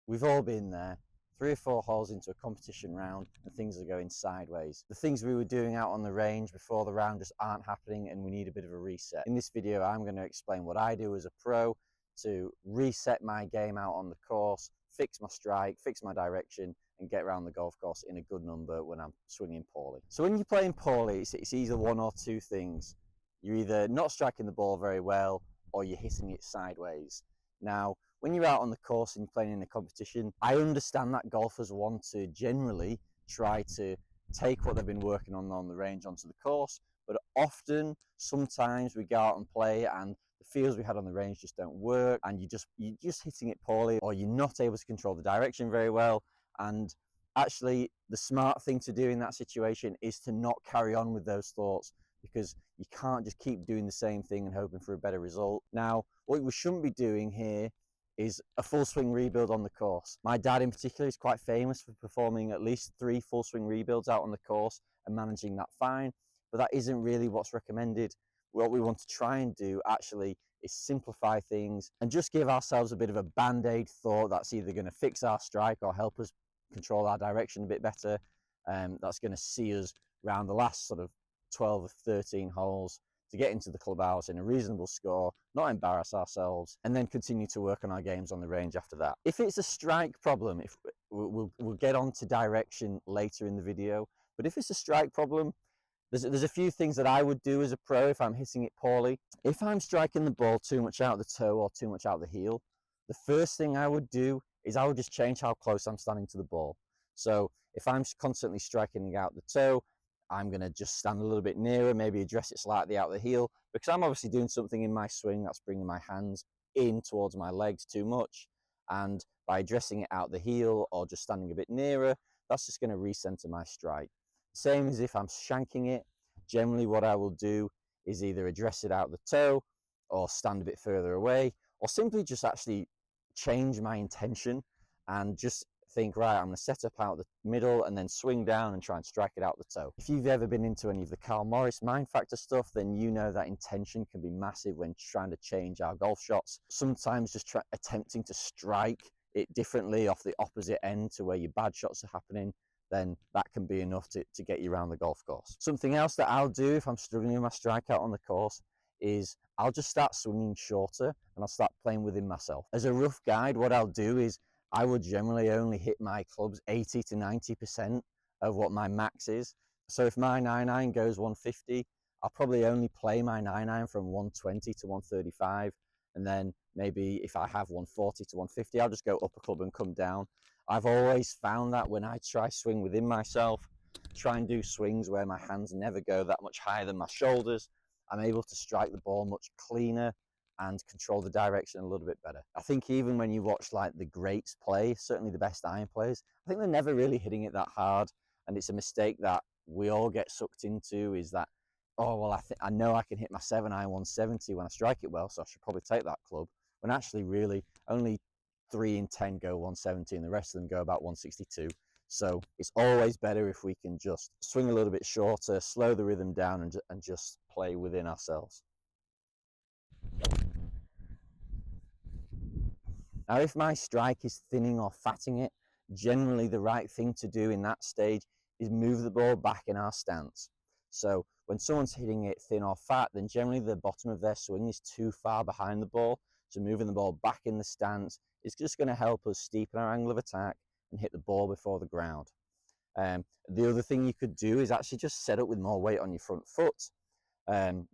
We've all been there. 3 or 4 holes into a competition round and things are going sideways. The things we were doing out on the range before the round just aren't happening and we need a bit of a reset. In this video, I'm going to explain what I do as a pro to reset my game out on the course, fix my strike, fix my direction, and get around the golf course in a good number when I'm swinging poorly. So when you're playing poorly, it's either one or two things. You're either not striking the ball very well or you're hitting it sideways. Now, when you're out on the course and you're playing in a competition, I understand that golfers want to generally try to take what they've been working on the range onto the course, but often, sometimes we go out and play and the feels we had on the range just don't work and you're just hitting it poorly, or you're not able to control the direction very well. And actually, the smart thing to do in that situation is to not carry on with those thoughts, because you can't just keep doing the same thing and hoping for a better result. Now, what we shouldn't be doing here is a full swing rebuild on the course. My dad in particular is quite famous for performing at least 3 full swing rebuilds out on the course and managing that fine, but that isn't really what's recommended. What we want to try and do actually is simplify things and just give ourselves a bit of a band-aid thought that's either going to fix our strike or help us control our direction a bit better. That's going to see us round the last sort of 12 or 13 holes to get into the clubhouse in a reasonable score, not embarrass ourselves, and then continue to work on our games on the range after that. If it's a strike problem, we'll get on to direction later in the video, but if it's a strike problem, there's a few things that I would do as a pro if I'm hitting it poorly. If I'm striking the ball too much out the toe or too much out the heel, the first thing I would do is I would just change how close I'm standing to the ball. So if I'm constantly striking out the toe, I'm going to just stand a little bit nearer, maybe address it slightly out the heel, because I'm obviously doing something in my swing that's bringing my hands in towards my legs too much. And by addressing it out the heel or just standing a bit nearer, that's just going to recenter my strike. Same as if I'm shanking it. Generally what I will do is either address it out the toe or stand a bit further away, or simply just actually change my intention and just think, right, I'm going to set up out the middle and then swing down and try and strike it out the toe. If you've ever been into any of the Carl Morris Mind Factor stuff, then you know that intention can be massive when trying to change our golf shots. Sometimes just attempting to strike it differently off the opposite end to where your bad shots are happening, then that can be enough to get you around the golf course. Something else that I'll do if I'm struggling with my strike out on the course is I'll just start swinging shorter and I'll start playing within myself. As a rough guide, what I'll do is I would generally only hit my clubs 80 to 90% of what my max is. So if my 9-iron goes 150, I'll probably only play my 9-iron from 120 to 135. And then maybe if I have 140 to 150, I'll just go up a club and come down. I've always found that when I try swing within myself, try and do swings where my hands never go that much higher than my shoulders, I'm able to strike the ball much cleaner and control the direction a little bit better. I think even when you watch like the greats play, certainly the best iron players, I think they're never really hitting it that hard. And it's a mistake that we all get sucked into, is that, oh, well, I know I can hit my 7-iron 170 when I strike it well, so I should probably take that club. When actually really only 3 in 10 go 170 and the rest of them go about 162. So it's always better if we can just swing a little bit shorter, slow the rhythm down and just play within ourselves. Now, if my strike is thinning or fatting it, generally the right thing to do in that stage is move the ball back in our stance. So when someone's hitting it thin or fat, then generally the bottom of their swing is too far behind the ball. So moving the ball back in the stance is just going to help us steepen our angle of attack and hit the ball before the ground. The other thing you could do is actually just set up with more weight on your front foot,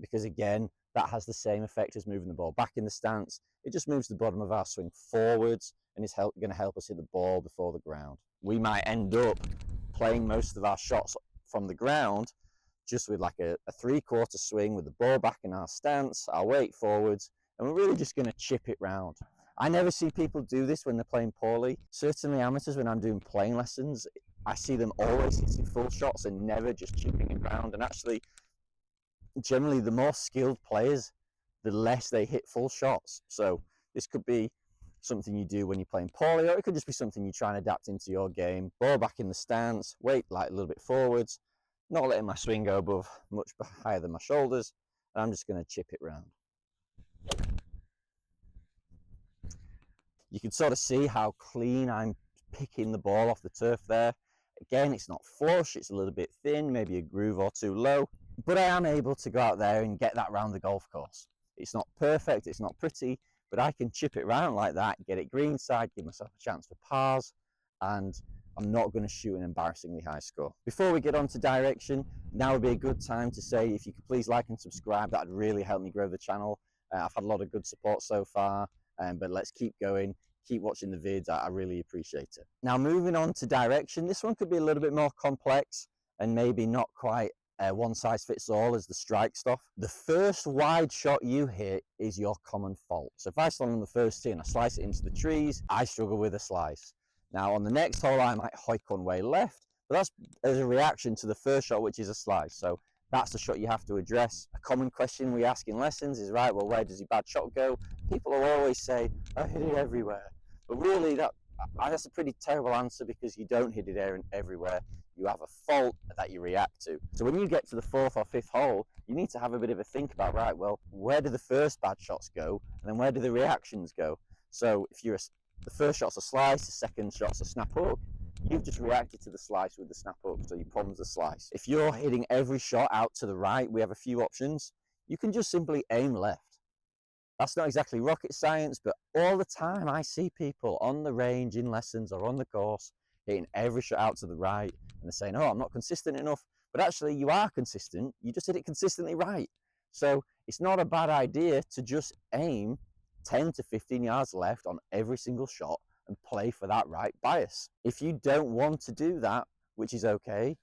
because again, that has the same effect as moving the ball back in the stance. It just moves the bottom of our swing forwards and is going to help us hit the ball before the ground. We might end up playing most of our shots from the ground just with like a 3/4 swing with the ball back in our stance, our weight forwards, and we're really just going to chip it round. I never see people do this when they're playing poorly. Certainly amateurs, when I'm doing playing lessons, I see them always hitting full shots and never just chipping it round. And actually, generally, the more skilled players, the less they hit full shots. So this could be something you do when you're playing poorly, or it could just be something you try and adapt into your game. Ball back in the stance, weight like a little bit forwards, not letting my swing go above much higher than my shoulders, and I'm just going to chip it round. You can sort of see how clean I'm picking the ball off the turf there. Again, it's not flush, it's a little bit thin, maybe a groove or two low, but I am able to go out there and get that round the golf course. It's not perfect, it's not pretty, but I can chip it round like that, get it greenside, give myself a chance for pars, and I'm not going to shoot an embarrassingly high score. Before we get on to direction, now would be a good time to say if you could please like and subscribe. That would really help me grow the channel. I've had a lot of good support so far, but let's keep going. Keep watching the vids, I really appreciate it. Now moving on to direction, this one could be a little bit more complex and maybe not quite one size fits all as the strike stuff. The first wide shot you hit is your common fault. So if I stand on the first tee and I slice it into the trees, I struggle with a slice. Now on the next hole I might hoik one way left, but that's as a reaction to the first shot, which is a slice. So that's the shot you have to address. A common question we ask in lessons is, right, well, where does your bad shot go? People will always say, I hit it everywhere. But really, that's a pretty terrible answer, because you don't hit it everywhere. You have a fault that you react to. So when you get to the fourth or fifth hole, you need to have a bit of a think about, right, well, where do the first bad shots go? And then where do the reactions go? So if the first shot's a slice, the second shot's a snap hook, you've just reacted to the slice with the snap hook, so your problem's the slice. If you're hitting every shot out to the right, we have a few options. You can just simply aim left. That's not exactly rocket science, but all the time I see people on the range, in lessons or on the course, hitting every shot out to the right, and they're saying, oh, I'm not consistent enough. But actually you are consistent, you just hit it consistently right. So it's not a bad idea to just aim 10 to 15 yards left on every single shot and play for that right bias. If you don't want to do that, which is okay,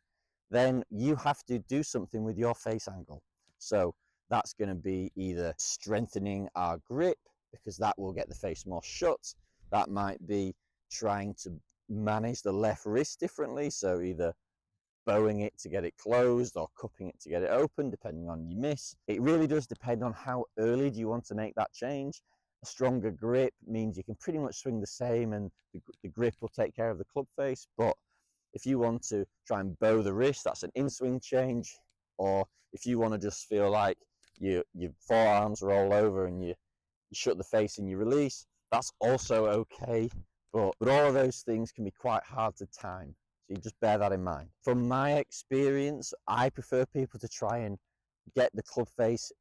then you have to do something with your face angle. So that's going to be either strengthening our grip, because that will get the face more shut. That might be trying to manage the left wrist differently, so either bowing it to get it closed or cupping it to get it open, depending on your miss. It really does depend on how early do you want to make that change. A stronger grip means you can pretty much swing the same and the grip will take care of the club face. But if you want to try and bow the wrist, that's an in-swing change. Or if you want to just feel like your forearms roll over and you shut the face and you release, that's also okay. But all of those things can be quite hard to time. So you just bear that in mind. From my experience, I prefer people to try and get the club face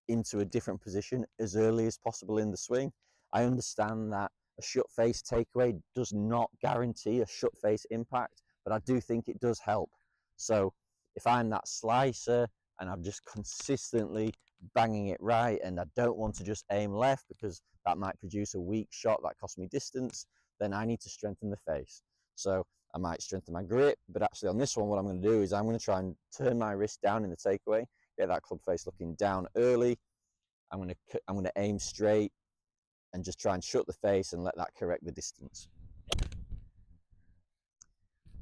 into a different position as early as possible in the swing. I understand that a shut face takeaway does not guarantee a shut face impact, but I do think it does help. So if I'm that slicer and I'm just consistently banging it right, and I don't want to just aim left because that might produce a weak shot that costs me distance, then I need to strengthen the face. So I might strengthen my grip, but actually on this one, what I'm going to do is I'm going to try and turn my wrist down in the takeaway, get that club face looking down early. I'm going to aim straight and just try and shut the face and let that correct the distance.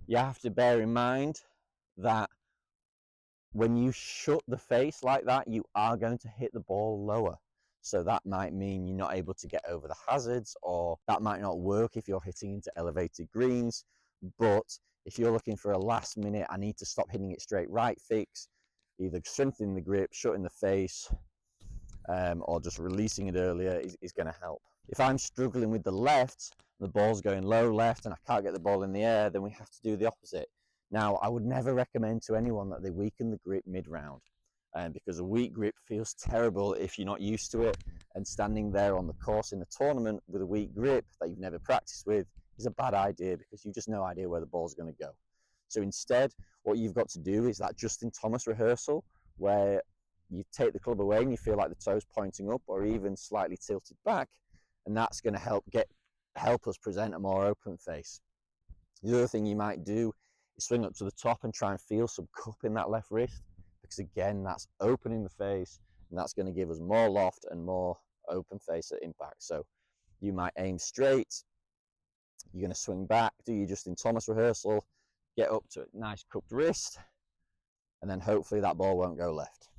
You have to bear in mind that when you shut the face like that, you are going to hit the ball lower. So that might mean you're not able to get over the hazards, or that might not work if you're hitting into elevated greens. But if you're looking for a last minute, I need to stop hitting it straight right fix, either strengthening the grip, shutting the face, or just releasing it earlier is going to help. If I'm struggling with the left, the ball's going low left and I can't get the ball in the air, then we have to do the opposite. Now, I would never recommend to anyone that they weaken the grip mid-round, because a weak grip feels terrible if you're not used to it, and standing there on the course in a tournament with a weak grip that you've never practiced with is a bad idea, because you've just no idea where the ball's going to go. So instead, what you've got to do is that Justin Thomas rehearsal, where you take the club away and you feel like the toe's pointing up or even slightly tilted back, and that's going to help us present a more open face. The other thing you might do is swing up to the top and try and feel some cup in that left wrist, because again, that's opening the face and that's going to give us more loft and more open face at impact. So you might aim straight, you're going to swing back, do your Justin Thomas rehearsal, get up to a nice cupped wrist, and then hopefully that ball won't go left.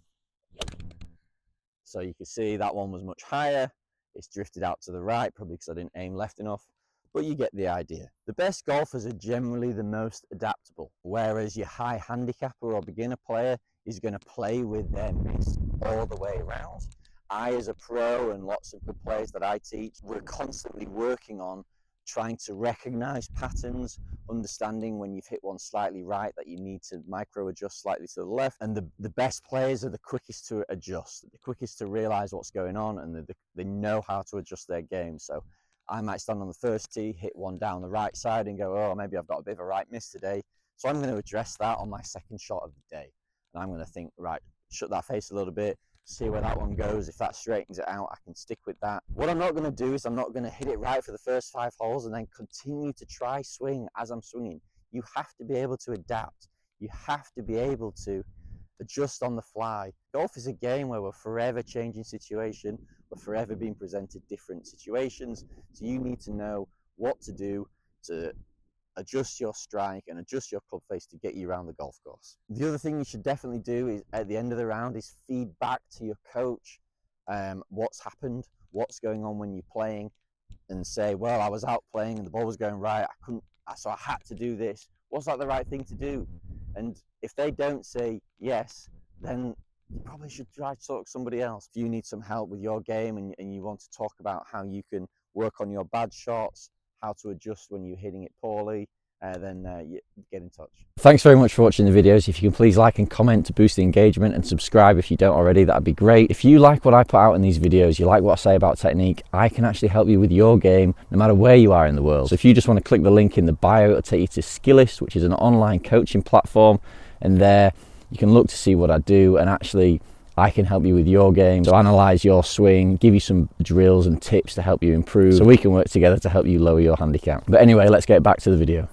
So you can see that one was much higher. It's drifted out to the right, probably because I didn't aim left enough, but you get the idea. The best golfers are generally the most adaptable, whereas your high handicapper or beginner player is going to play with their miss all the way around, I, as a pro, and lots of good players that I teach, we're constantly working on trying to recognize patterns, understanding when you've hit one slightly right that you need to micro adjust slightly to the left. And the best players are the quickest to adjust, the quickest to realize what's going on, and they know how to adjust their game. So I might stand on the first tee, hit one down the right side and go, oh, maybe I've got a bit of a right miss today. So I'm going to address that on my second shot of the day. And I'm going to think, right, shut that face a little bit, see where that one goes. If that straightens it out, I can stick with that. What I'm not going to do is I'm not going to hit it right for the first 5 holes and then continue to try swing as I'm swinging. You have to be able to adapt. You have to be able to adjust on the fly. Golf is a game where we're forever changing situation. We're forever being presented different situations. So you need to know what to do to adjust your strike and adjust your club face to get you around the golf course. The other thing you should definitely do is at the end of the round is feed back to your coach what's happened, what's going on when you're playing, and say, well, I was out playing and the ball was going right, so I had to do this. Was that the right thing to do? And if they don't say yes, then you probably should try to talk to somebody else. If you need some help with your game and you want to talk about how you can work on your bad shots, how to adjust when you're hitting it poorly, then get in touch. Thanks very much for watching the videos. If you can please like and comment to boost the engagement, and subscribe if you don't already, that'd be great. If you like what I put out in these videos, you like what I say about technique, I can actually help you with your game no matter where you are in the world. So if you just want to click the link in the bio, it'll take you to Skillist, which is an online coaching platform, and there you can look to see what I do, and actually I can help you with your game. So analyze your swing, give you some drills and tips to help you improve, so we can work together to help you lower your handicap. But anyway, let's get back to the video.